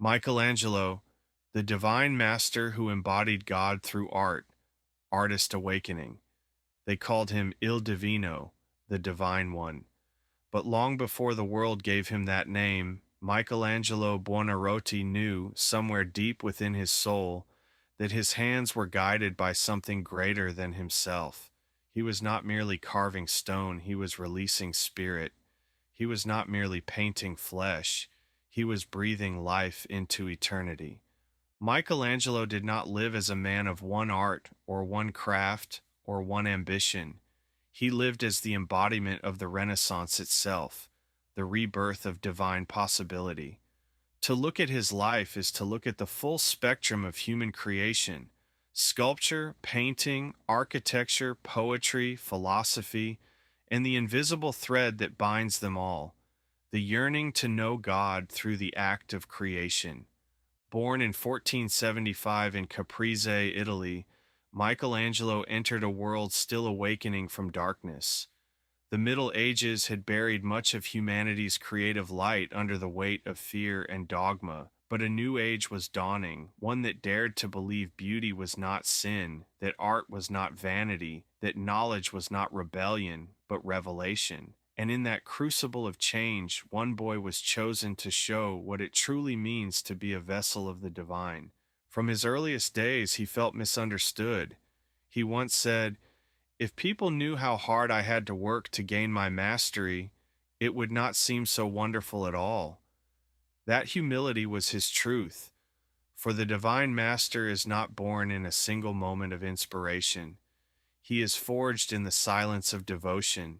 Michelangelo, the divine master who embodied God through art, artist awakening. They called him Il Divino, the divine one. But long before the world gave him that name, Michelangelo Buonarroti knew, somewhere deep within his soul, that his hands were guided by something greater than himself. He was not merely carving stone, he was releasing spirit. He was not merely painting flesh, he was breathing life into eternity. Michelangelo did not live as a man of one art or one craft or one ambition. He lived as the embodiment of the Renaissance itself, the rebirth of divine possibility. To look at his life is to look at the full spectrum of human creation: sculpture, painting, architecture, poetry, philosophy, and the invisible thread that binds them all: the yearning to know God through the act of creation. Born in 1475 in Caprese, Italy, Michelangelo entered a world still awakening from darkness. The Middle Ages had buried much of humanity's creative light under the weight of fear and dogma, but a new age was dawning, one that dared to believe beauty was not sin, that art was not vanity, that knowledge was not rebellion, but revelation. And in that crucible of change, one boy was chosen to show what it truly means to be a vessel of the divine. From his earliest days, he felt misunderstood. He once said, "If people knew how hard I had to work to gain my mastery, it would not seem so wonderful at all." That humility was his truth, for the divine master is not born in a single moment of inspiration. He is forged in the silence of devotion,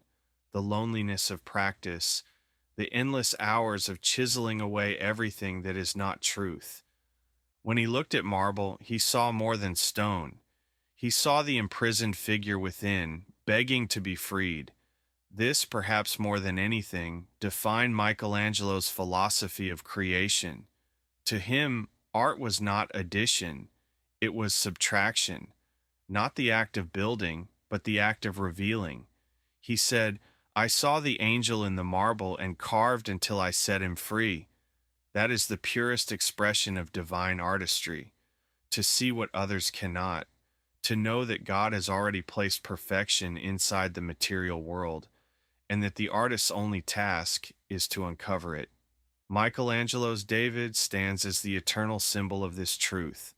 the loneliness of practice, the endless hours of chiseling away everything that is not truth. When he looked at marble, he saw more than stone. He saw the imprisoned figure within, begging to be freed. This, perhaps more than anything, defined Michelangelo's philosophy of creation. To him, art was not addition, it was subtraction, not the act of building, but the act of revealing. He said, "I saw the angel in the marble and carved until I set him free." That is the purest expression of divine artistry: to see what others cannot, to know that God has already placed perfection inside the material world, and that the artist's only task is to uncover it. Michelangelo's David stands as the eternal symbol of this truth,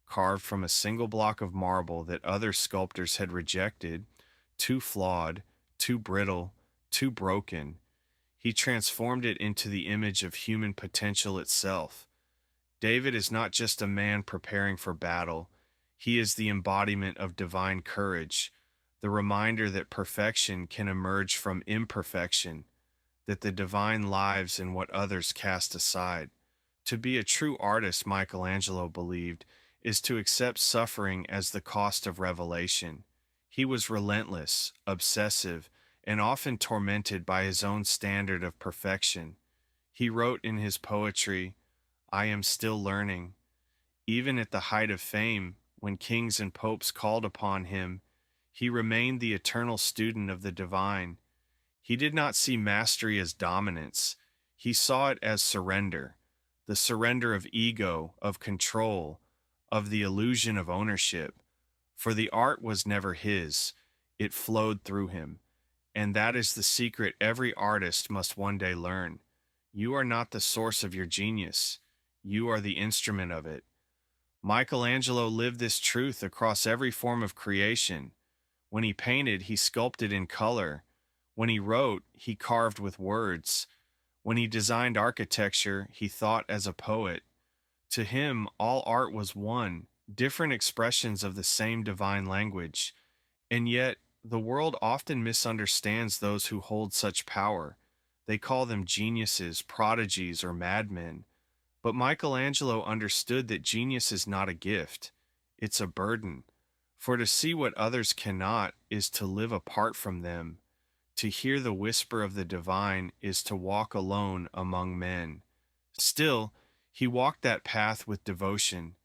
carved from a single block of marble that other sculptors had rejected, too flawed, too brittle, too broken. He transformed it into the image of human potential itself. David is not just a man preparing for battle, he is the embodiment of divine courage, the reminder that perfection can emerge from imperfection, that the divine lives in what others cast aside. To be a true artist, Michelangelo believed, is to accept suffering as the cost of revelation. He was relentless, obsessive, and often tormented by his own standard of perfection. He wrote in his poetry, "I am still learning." Even at the height of fame, when kings and popes called upon him, he remained the eternal student of the divine. He did not see mastery as dominance. He saw it as surrender, the surrender of ego, of control, of the illusion of ownership. For the art was never his, it flowed through him. And that is the secret every artist must one day learn. You are not the source of your genius, you are the instrument of it. Michelangelo lived this truth across every form of creation. When he painted, he sculpted in color. When he wrote, he carved with words. When he designed architecture, he thought as a poet. To him, all art was one, different expressions of the same divine language. And yet, the world often misunderstands those who hold such power. They call them geniuses, prodigies, or madmen. But Michelangelo understood that genius is not a gift, it's a burden. For to see what others cannot is to live apart from them. To hear the whisper of the divine is to walk alone among men. Still, he walked that path with devotion.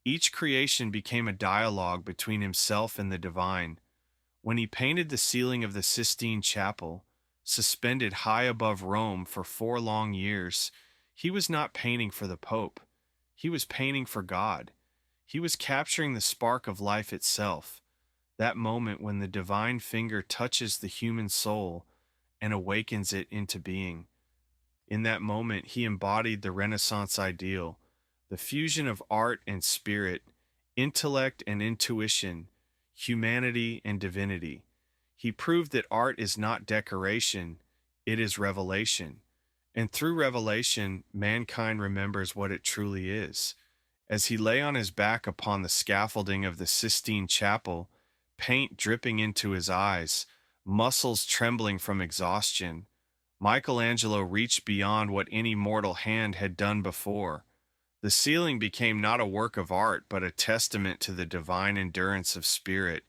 Each creation became a dialogue between himself and the divine. When he painted the ceiling of the Sistine Chapel, suspended high above Rome for 4 long years, he was not painting for the Pope. He was painting for God. He was capturing the spark of life itself, that moment when the divine finger touches the human soul and awakens it into being. In that moment, he embodied the Renaissance ideal, the fusion of art and spirit, intellect and intuition, humanity and divinity. He proved that art is not decoration, it is revelation. And through revelation, mankind remembers what it truly is. As he lay on his back upon the scaffolding of the Sistine Chapel, paint dripping into his eyes, muscles trembling from exhaustion, Michelangelo reached beyond what any mortal hand had done before. The ceiling became not a work of art, but a testament to the divine endurance of spirit.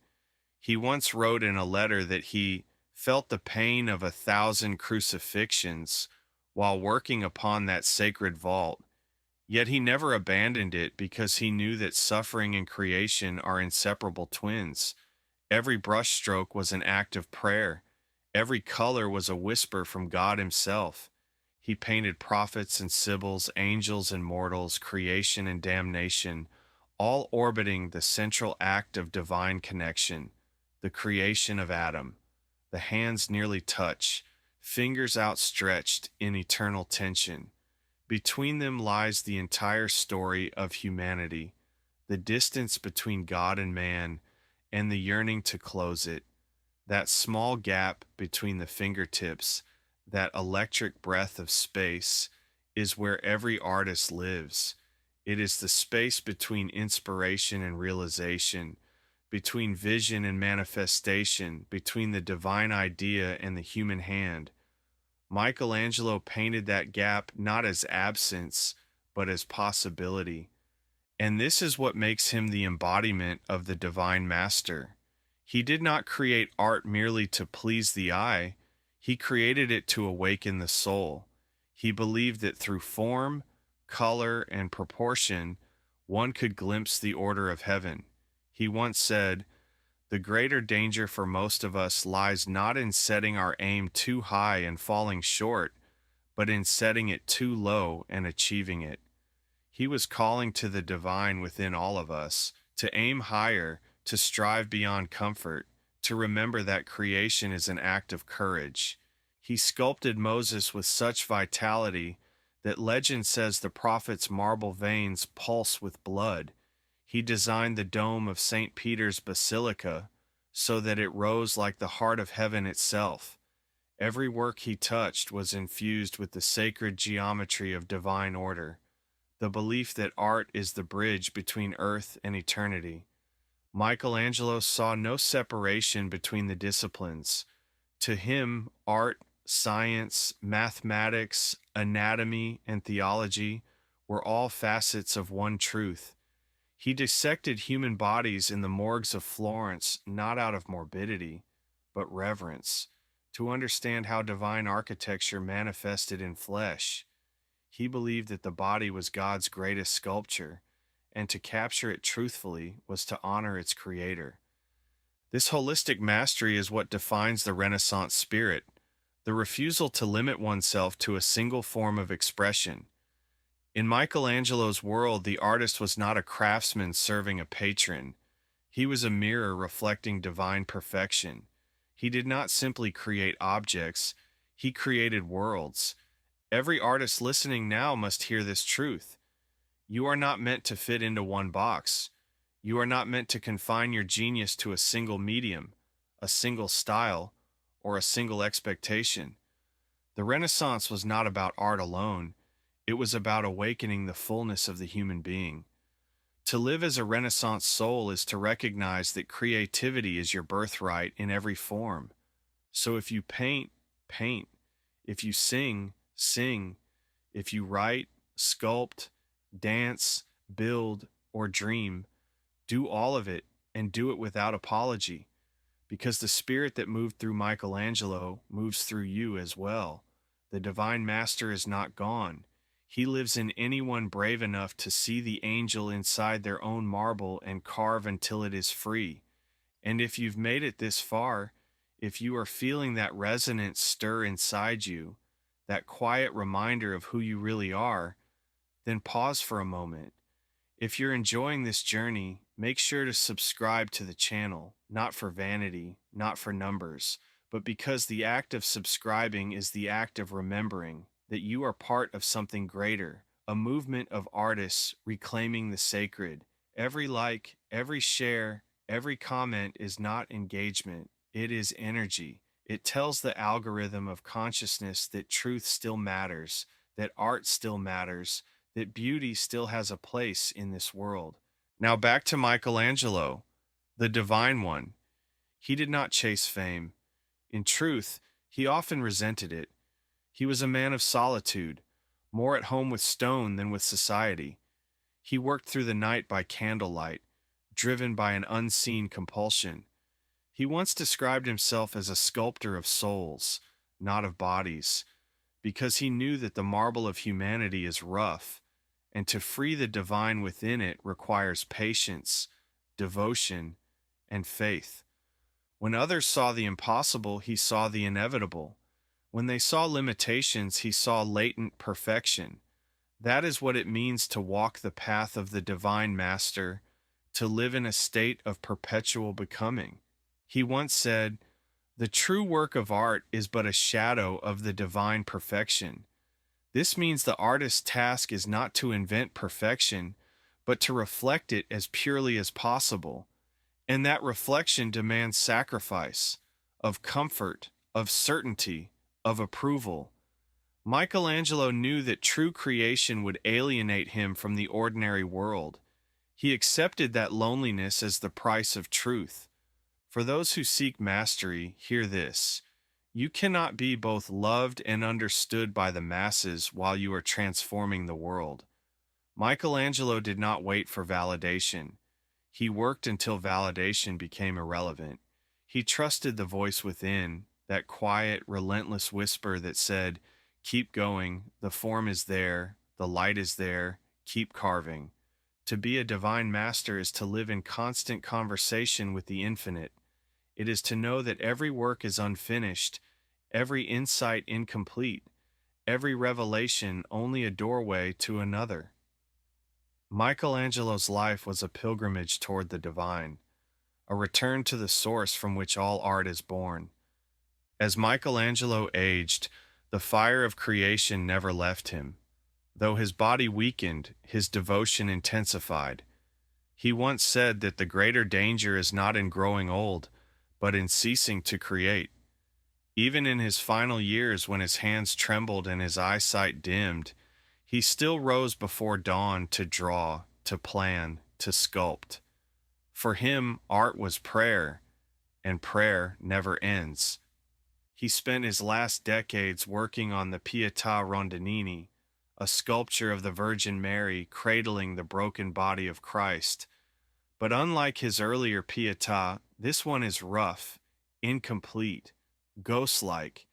He once wrote in a letter that he felt the pain of 1,000 crucifixions while working upon that sacred vault. Yet he never abandoned it because he knew that suffering and creation are inseparable twins. Every brushstroke was an act of prayer. Every color was a whisper from God Himself. He painted prophets and sibyls, angels and mortals, creation and damnation, all orbiting the central act of divine connection, the creation of Adam. The hands nearly touch, fingers outstretched in eternal tension. Between them lies the entire story of humanity, the distance between God and man, and the yearning to close it. That small gap between the fingertips, that electric breath of space, is where every artist lives. It is the space between inspiration and realization, between vision and manifestation, between the divine idea and the human hand. Michelangelo painted that gap not as absence, but as possibility. And this is what makes him the embodiment of the divine master. He did not create art merely to please the eye, he created it to awaken the soul. He believed that through form, color, and proportion, one could glimpse the order of heaven. He once said, "The greater danger for most of us lies not in setting our aim too high and falling short, but in setting it too low and achieving it." He was calling to the divine within all of us, to aim higher, to strive beyond comfort, to remember that creation is an act of courage. He sculpted Moses with such vitality that legend says the prophet's marble veins pulse with blood. He designed the dome of St. Peter's Basilica so that it rose like the heart of heaven itself. Every work he touched was infused with the sacred geometry of divine order, the belief that art is the bridge between earth and eternity. Michelangelo saw no separation between the disciplines. To him, art, science, mathematics, anatomy, and theology were all facets of one truth. He dissected human bodies in the morgues of Florence not out of morbidity, but reverence, to understand how divine architecture manifested in flesh. He believed that the body was God's greatest sculpture, and to capture it truthfully was to honor its creator. This holistic mastery is what defines the Renaissance spirit, the refusal to limit oneself to a single form of expression. In Michelangelo's world, the artist was not a craftsman serving a patron. He was a mirror reflecting divine perfection. He did not simply create objects, he created worlds. Every artist listening now must hear this truth. You are not meant to fit into one box. You are not meant to confine your genius to a single medium, a single style, or a single expectation. The Renaissance was not about art alone. It was about awakening the fullness of the human being. To live as a Renaissance soul is to recognize that creativity is your birthright in every form. So if you paint, paint. If you sing, sing. If you write, sculpt, dance, build, or dream, do all of it and do it without apology, because the spirit that moved through Michelangelo moves through you as well. The divine master is not gone. He lives in anyone brave enough to see the angel inside their own marble and carve until it is free. And if you've made it this far, if you are feeling that resonance stir inside you, that quiet reminder of who you really are, then pause for a moment. If you're enjoying this journey, make sure to subscribe to the channel, not for vanity, not for numbers, but because the act of subscribing is the act of remembering that you are part of something greater, a movement of artists reclaiming the sacred. Every like, every share, every comment is not engagement, it is energy. It tells the algorithm of consciousness that truth still matters, that art still matters, that beauty still has a place in this world. Now back to Michelangelo, the divine one. He did not chase fame. In truth, he often resented it. He was a man of solitude, more at home with stone than with society. He worked through the night by candlelight, driven by an unseen compulsion. He once described himself as a sculptor of souls, not of bodies, because he knew that the marble of humanity is rough, and to free the divine within it requires patience, devotion, and faith. When others saw the impossible, he saw the inevitable. When they saw limitations, he saw latent perfection. That is what it means to walk the path of the divine master, to live in a state of perpetual becoming. He once said, "The true work of art is but a shadow of the divine perfection." This means the artist's task is not to invent perfection, but to reflect it as purely as possible. And that reflection demands sacrifice, of comfort, of certainty, of approval. Michelangelo knew that true creation would alienate him from the ordinary world. He accepted that loneliness as the price of truth. For those who seek mastery, hear this. You cannot be both loved and understood by the masses while you are transforming the world. Michelangelo did not wait for validation. He worked until validation became irrelevant. He trusted the voice within, that quiet, relentless whisper that said, "Keep going, the form is there, the light is there, keep carving." To be a divine master is to live in constant conversation with the infinite. It is to know that every work is unfinished, every insight incomplete, every revelation only a doorway to another. Michelangelo's life was a pilgrimage toward the divine, a return to the source from which all art is born. As Michelangelo aged, the fire of creation never left him. Though his body weakened, his devotion intensified. He once said that the greater danger is not in growing old, but in ceasing to create. Even in his final years, when his hands trembled and his eyesight dimmed, he still rose before dawn to draw, to plan, to sculpt. For him, art was prayer, and prayer never ends. He spent his last decades working on the Pietà Rondinini, a sculpture of the Virgin Mary cradling the broken body of Christ. But unlike his earlier Pietà, this one is rough, incomplete, ghost-like,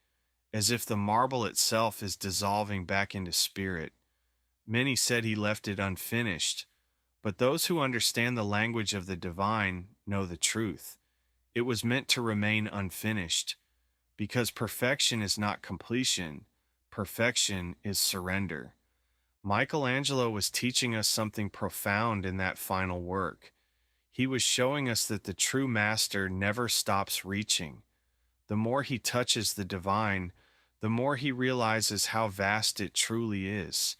as if the marble itself is dissolving back into spirit. Many said he left it unfinished, but those who understand the language of the divine know the truth. It was meant to remain unfinished, because perfection is not completion, perfection is surrender. Michelangelo was teaching us something profound in that final work. He was showing us that the true master never stops reaching. The more he touches the divine, the more he realizes how vast it truly is.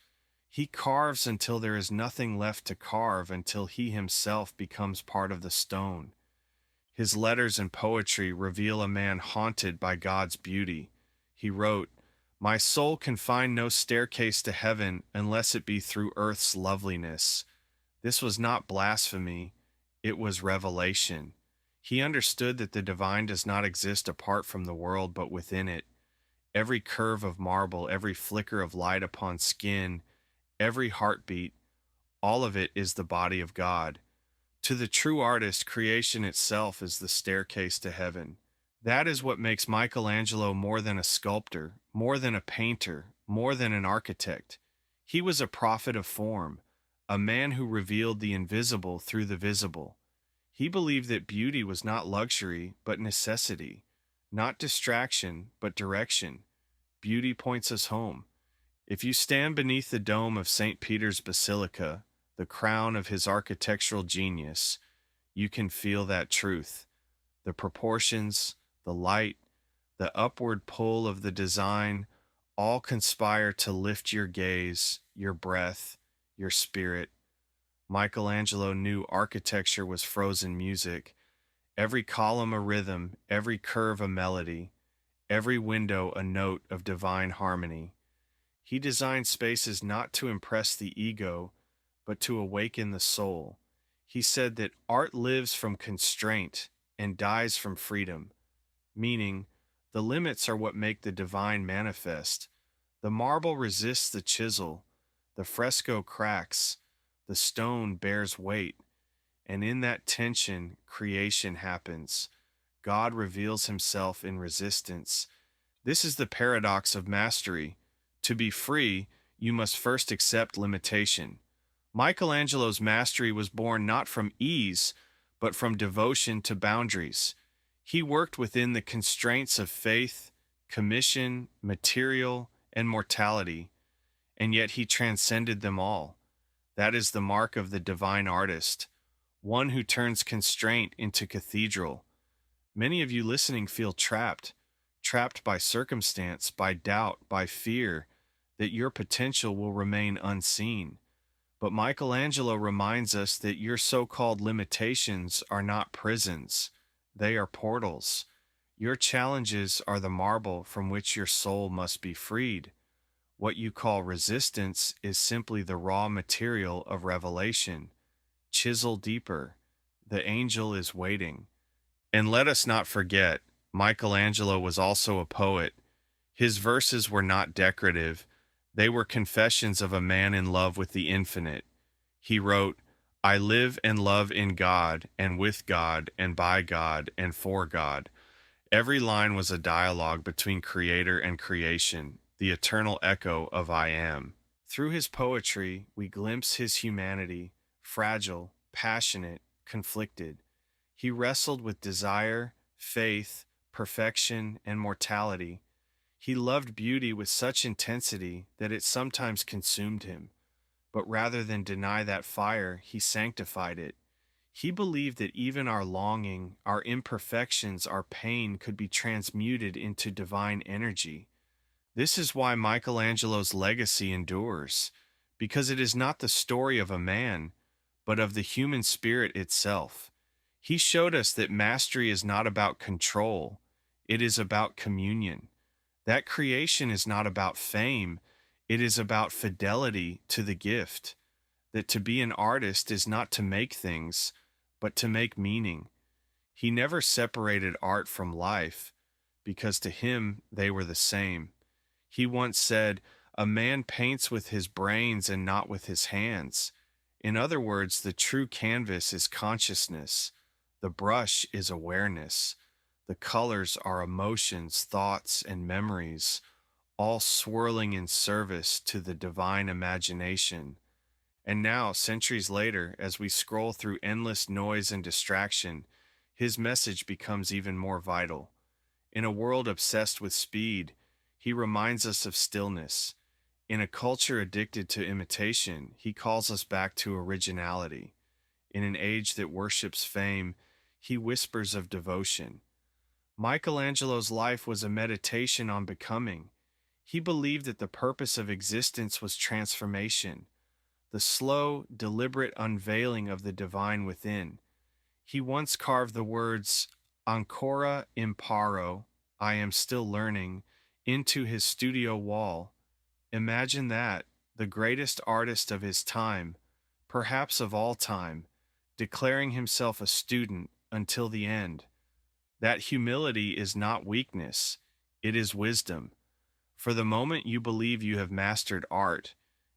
He carves until there is nothing left to carve, until he himself becomes part of the stone. His letters and poetry reveal a man haunted by God's beauty. He wrote, "My soul can find no staircase to heaven unless it be through earth's loveliness." This was not blasphemy, it was revelation. He understood that the divine does not exist apart from the world, but within it. Every curve of marble, every flicker of light upon skin, every heartbeat, all of it is the body of God. To the true artist, creation itself is the staircase to heaven. That is what makes Michelangelo more than a sculptor, more than a painter, more than an architect. He was a prophet of form, a man who revealed the invisible through the visible. He believed that beauty was not luxury, but necessity, not distraction, but direction. Beauty points us home. If you stand beneath the dome of St. Peter's Basilica, the crown of his architectural genius, you can feel that truth. The proportions, the light, the upward pull of the design all conspire to lift your gaze, your breath, your spirit. Michelangelo knew architecture was frozen music, every column a rhythm, every curve a melody, every window a note of divine harmony. He designed spaces not to impress the ego, but to awaken the soul. He said that art lives from constraint and dies from freedom, meaning the limits are what make the divine manifest. The marble resists the chisel, the fresco cracks, the stone bears weight, and in that tension, creation happens. God reveals himself in resistance. This is the paradox of mastery. To be free, you must first accept limitation. Michelangelo's mastery was born not from ease, but from devotion to boundaries. He worked within the constraints of faith, commission, material, and mortality, and yet he transcended them all. That is the mark of the divine artist, one who turns constraint into cathedral. Many of you listening feel trapped, trapped by circumstance, by doubt, by fear that your potential will remain unseen. But Michelangelo reminds us that your so-called limitations are not prisons. They are portals. Your challenges are the marble from which your soul must be freed. What you call resistance is simply the raw material of revelation. Chisel deeper. The angel is waiting. And let us not forget, Michelangelo was also a poet. His verses were not decorative. They were confessions of a man in love with the infinite. He wrote, I live and love in God, and with God, and by God, and for God. Every line was a dialogue between creator and creation, the eternal echo of I am. Through his poetry, we glimpse his humanity, fragile, passionate, conflicted. He wrestled with desire, faith, perfection, and mortality. He loved beauty with such intensity that it sometimes consumed him. But rather than deny that fire, he sanctified it. He believed that even our longing, our imperfections, our pain could be transmuted into divine energy. This is why Michelangelo's legacy endures, because it is not the story of a man, but of the human spirit itself. He showed us that mastery is not about control, it is about communion. That creation is not about fame, it is about fidelity to the gift. That to be an artist is not to make things, but to make meaning. He never separated art from life, because to him they were the same. He once said, a man paints with his brains and not with his hands. In other words, the true canvas is consciousness. The brush is awareness. The colors are emotions, thoughts, and memories, all swirling in service to the divine imagination. And now, centuries later, as we scroll through endless noise and distraction, his message becomes even more vital. In a world obsessed with speed, he reminds us of stillness. In a culture addicted to imitation, he calls us back to originality. In an age that worships fame, he whispers of devotion. Michelangelo's life was a meditation on becoming. He believed that the purpose of existence was transformation, the slow, deliberate unveiling of the divine within. He once carved the words, Ancora imparo, I am still learning, into his studio wall. Imagine that, the greatest artist of his time, perhaps of all time, declaring himself a student until the end. That humility is not weakness, it is wisdom. For the moment you believe you have mastered art,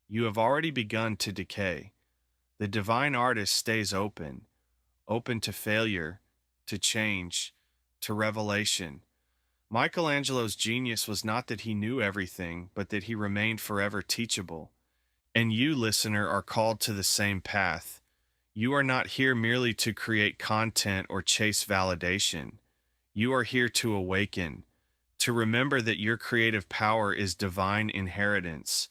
you have already begun to decay. The divine artist stays open, open to failure, to change, to revelation. Michelangelo's genius was not that he knew everything, but that he remained forever teachable. And you, listener, are called to the same path. You are not here merely to create content or chase validation. You are here to awaken, to remember that your creative power is divine inheritance,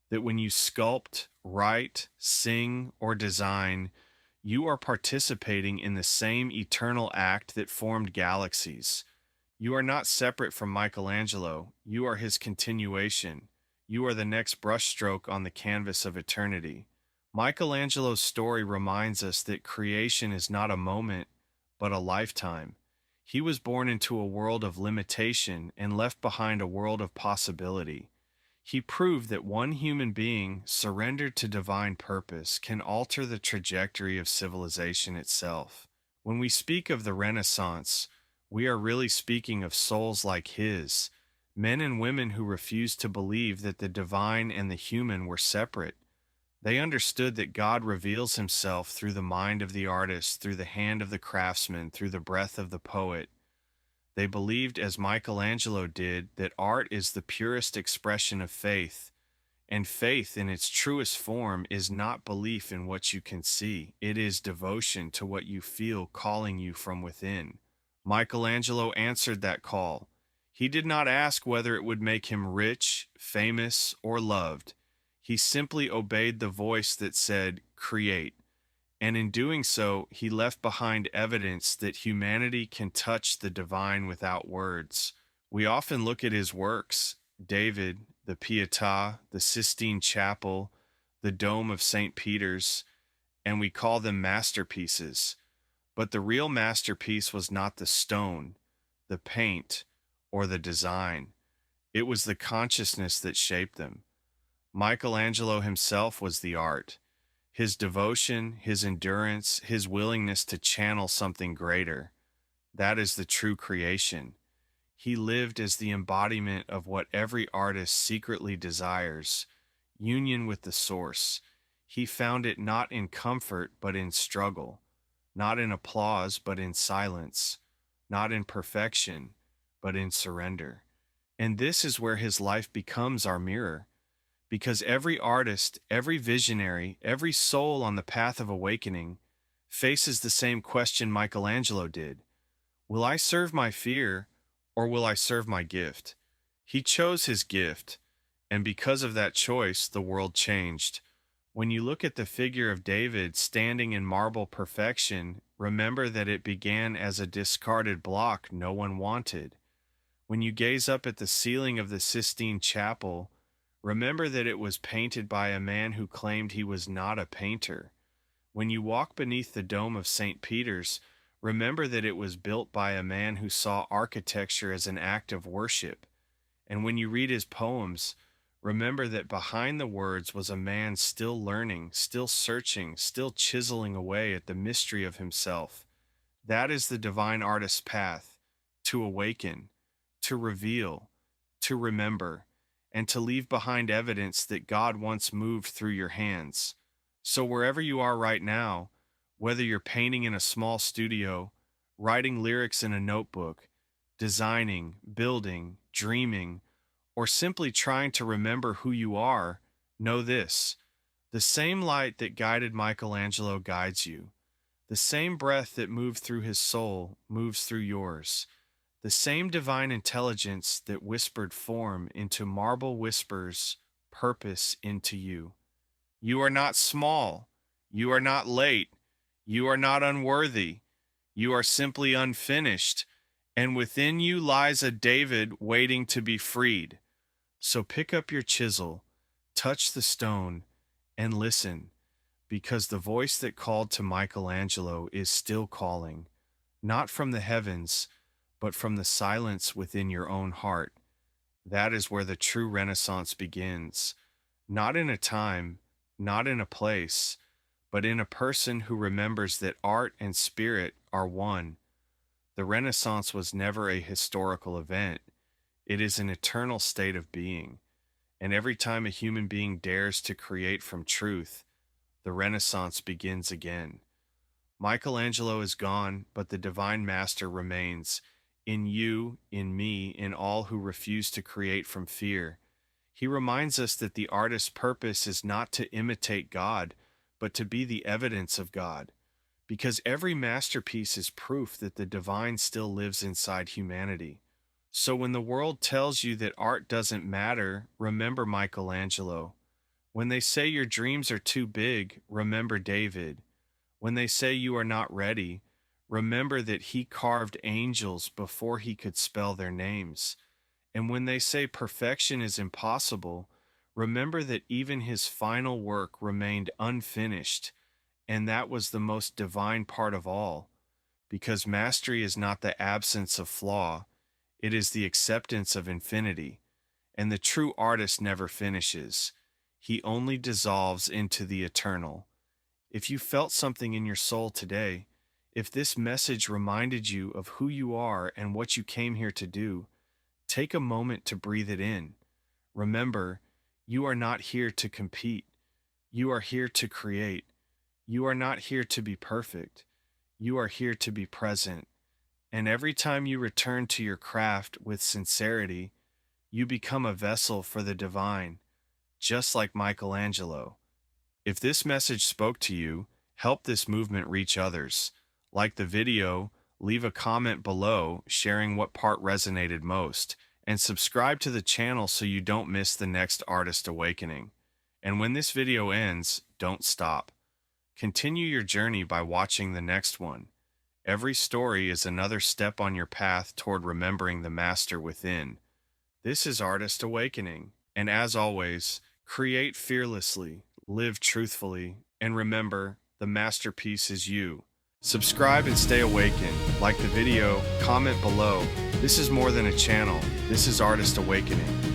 that when you sculpt, write, sing, or design, you are participating in the same eternal act that formed galaxies. You are not separate from Michelangelo, you are his continuation. You are the next brushstroke on the canvas of eternity. Michelangelo's story reminds us that creation is not a moment, but a lifetime. He was born into a world of limitation and left behind a world of possibility. He proved that one human being, surrendered to divine purpose, can alter the trajectory of civilization itself. When we speak of the Renaissance, we are really speaking of souls like his, men and women who refused to believe that the divine and the human were separate. They understood that God reveals himself through the mind of the artist, through the hand of the craftsman, through the breath of the poet. They believed, as Michelangelo did, that art is the purest expression of faith, and faith in its truest form is not belief in what you can see. It is devotion to what you feel calling you from within. Michelangelo answered that call. He did not ask whether it would make him rich, famous, or loved. He simply obeyed the voice that said, "Create." And in doing so, he left behind evidence that humanity can touch the divine without words. We often look at his works, David, the Pietà, the Sistine Chapel, the Dome of St. Peter's, and we call them masterpieces. But the real masterpiece was not the stone, the paint, or the design. It was the consciousness that shaped them. Michelangelo himself was the art. His devotion, his endurance, his willingness to channel something greater. That is the true creation. He lived as the embodiment of what every artist secretly desires, union with the source. He found it not in comfort, but in struggle, not in applause, but in silence, not in perfection, but in surrender. And this is where his life becomes our mirror. Because every artist, every visionary, every soul on the path of awakening faces the same question Michelangelo did. Will I serve my fear, or will I serve my gift? He chose his gift, and because of that choice, the world changed. When you look at the figure of David standing in marble perfection, remember that it began as a discarded block no one wanted. When you gaze up at the ceiling of the Sistine Chapel, remember that it was painted by a man who claimed he was not a painter. When you walk beneath the dome of St. Peter's, remember that it was built by a man who saw architecture as an act of worship. And when you read his poems, remember that behind the words was a man still learning, still searching, still chiseling away at the mystery of himself. That is the divine artist's path: to awaken, to reveal, to remember, and to leave behind evidence that God once moved through your hands. So wherever you are right now, whether you're painting in a small studio, writing lyrics in a notebook, designing, building, dreaming, or simply trying to remember who you are, know this: the same light that guided Michelangelo guides you. The same breath that moved through his soul moves through yours. The same divine intelligence that whispered form into marble whispers purpose into you. You are not small. You are not late. You are not unworthy. You are simply unfinished. And within you lies a David waiting to be freed. So pick up your chisel, touch the stone, and listen, because the voice that called to Michelangelo is still calling, not from the heavens, but from the silence within your own heart. That is where the true Renaissance begins, not in a time, not in a place, but in a person who remembers that art and spirit are one. The Renaissance was never a historical event. It is an eternal state of being. And every time a human being dares to create from truth, the Renaissance begins again. Michelangelo is gone, but the divine master remains, in you, in me, in all who refuse to create from fear. He reminds us that the artist's purpose is not to imitate God, but to be the evidence of God, because every masterpiece is proof that the divine still lives inside humanity. So when the world tells you that art doesn't matter, remember Michelangelo. When they say your dreams are too big, remember David. When they say you are not ready, remember that he carved angels before he could spell their names. And when they say perfection is impossible, remember that even his final work remained unfinished, and that was the most divine part of all, because mastery is not the absence of flaw, it is the acceptance of infinity, and the true artist never finishes. He only dissolves into the eternal. If you felt something in your soul today, if this message reminded you of who you are and what you came here to do, take a moment to breathe it in. Remember, you are not here to compete. You are here to create. You are not here to be perfect. You are here to be present. And every time you return to your craft with sincerity, you become a vessel for the divine, just like Michelangelo. If this message spoke to you, help this movement reach others. Like the video, leave a comment below sharing what part resonated most, and subscribe to the channel so you don't miss the next artist awakening. And when this video ends, don't stop. Continue your journey by watching the next one. Every story is another step on your path toward remembering the master within. This is Artist Awakening, and as always, create fearlessly, live truthfully, and remember, the masterpiece is you. Subscribe and stay awakened. Like the video, comment below. This is more than a channel. This is Artist Awakening.